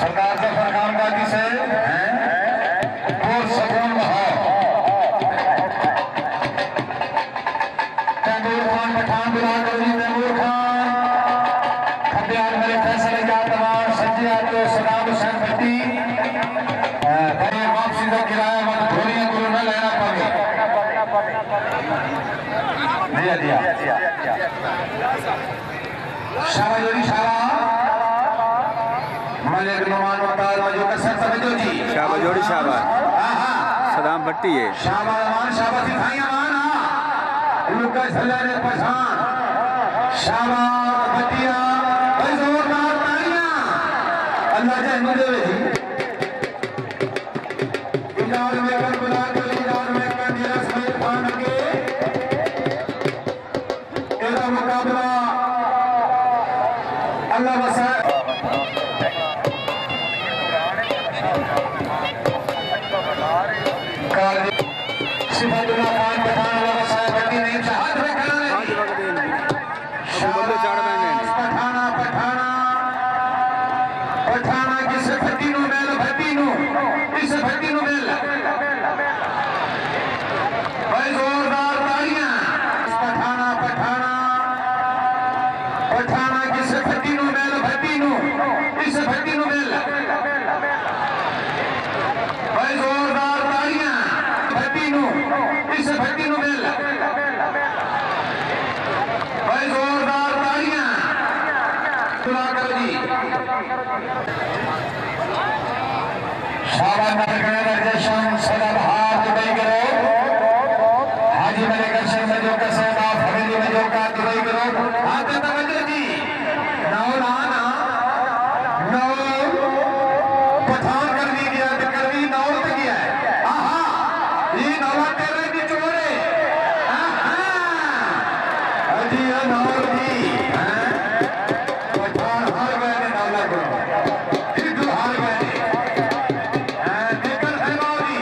सरदार जफर खान बागी से सुकून बहाओ तैमूर खान पठान बिलाकर जी तैमूर खान खब्बे हाथ मेरे फैसले का तमाम सज्जे हाथ तो सदाम हुसैन भट्टी वापसी का किराया मत धोनिया गुरु न लेना पड़े दिया दिया शाबाश शाबाश मलिक नुमान मुमताज मजो कसर समझो जी शाबाश जोड़ी शाबाश हां सदाम भट्टी है शाबाश अमान शाबाश दिखाई अमान लुका झल्ला ने पठान शाबाश भट्टिया भाई जोरदार तालियां अल्लाह जहन देवे जी इजाज में कर बुला कर इजाज में कर मेरा समीर खान के एदा मुकाबला अल्लाह बसा सिफातुल्लाह खान पठान वाला साहब भट्टी नहीं चाहत में खड़ा है पठाना पठाना पठाना किस भट्टी नु मेल भट्टी नु इस भट्टी नु मेल भाई जोरदार तालियां पठाना पठाना पठाना किस भट्टी नु मेल भट्टी नु इस भट्टी नु मेल भाई जोरदार तालियां भट्टी नु इस भट्टी नु मेल भाई जोरदार तालियां दुआ करो जी शाबाश नगर जशन सदर हाथ दुबई करो हाजी मलिक शेख में जो कसैदा फरीदी में जो का दुबई करो हाथ तवज्जो जी नौ लाना नौ पठान कर दी गया तो कर दी नौ तक गया है आहा ये नौला तेरे की चोरे आहा अजी ये नौ जी पठान हार गए ने नौला करो हिंदू हार गए ने निकल है मौली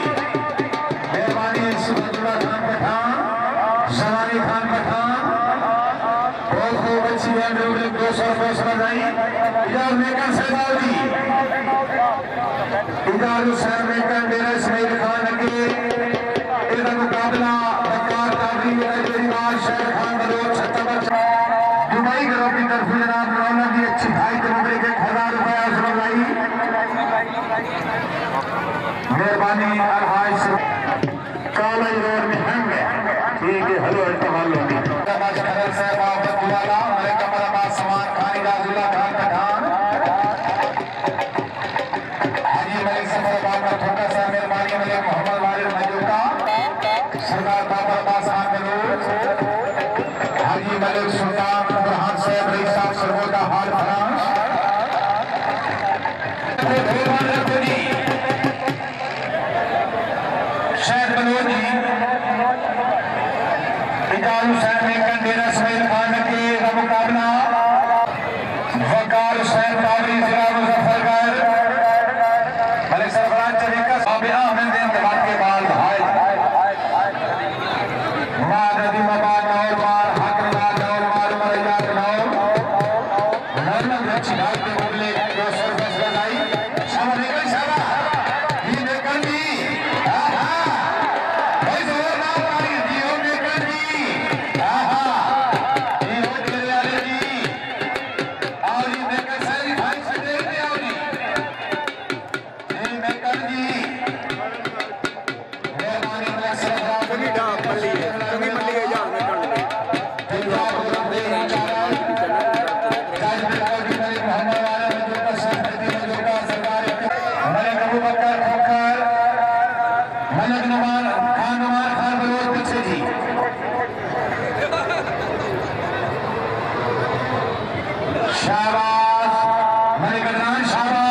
मेहरबानी सुबह खान पठान जवानी खान पठान बहुत खूब अच्छी है मेरे 200 फैसला जाई इधर मेकर सहबाव जी इधर हुसैन मेकर मेरा इस्माइल खान के इधर मुकाबला बकार काबरी केजरीवाल शेर खान बलोच 76 दुबई ग्रुप की तरफ जनाब रौनक की अच्छी भाई तमरे के 1000 रुपए हौसला भाई मेहरबानी अलहाज काला रोड में हम ठीक है हेलो इस्तेमाल होगी तमाश खरल साहब आफत वाला मलिक कमर अब्बास समान खान इजाजुल्लाह खान पठान हाजी मलिक सफर बाबर ठोका साहब मेहरबानी मलिक मोहम्मद वालिद मजूका सरदार बाबर अब्बास खान बलूच हाजी मलिक सुल्तान बुरहान साहब रईस साहब सरगोदा हाल फराश मेहरबान रखो जी शहद बलूच जी इजाज हुसैन मेकर डेरा इस्माइल खान के मुकाबला वकार हुसैन काबरी जिला मुजफ्फरगढ़ मलिक सरफराज चलेका साहब अहमद दिन बाद के बाद भाई माददी मबाद नौर मार हकनाद नौर मार मरयाद नौर नरम अच्छी बात के बोले 200 फैसला लाई शाबाश निकल शाबाश ये निकल जी आहा भाई जोरदार ताली दियो निकल जी आहा ये हो तेरे वाले जी आओ जी निकल सही भाई सटे पे आओ जी ये निकल जी मेहरबानी में सरदार कभी डाक मल्ली है कभी मल्ली है जान में कंड में पंजाब ग्रुप दे चारा जाज बिल्कुल भी नहीं मोहम्मद वाले में जो का सरपति में जो का सरकार मलिक अबू बकर खोखर मलिक नुमान खान बलोच पीछे जी शाबाश मलिक अदनान शाबाश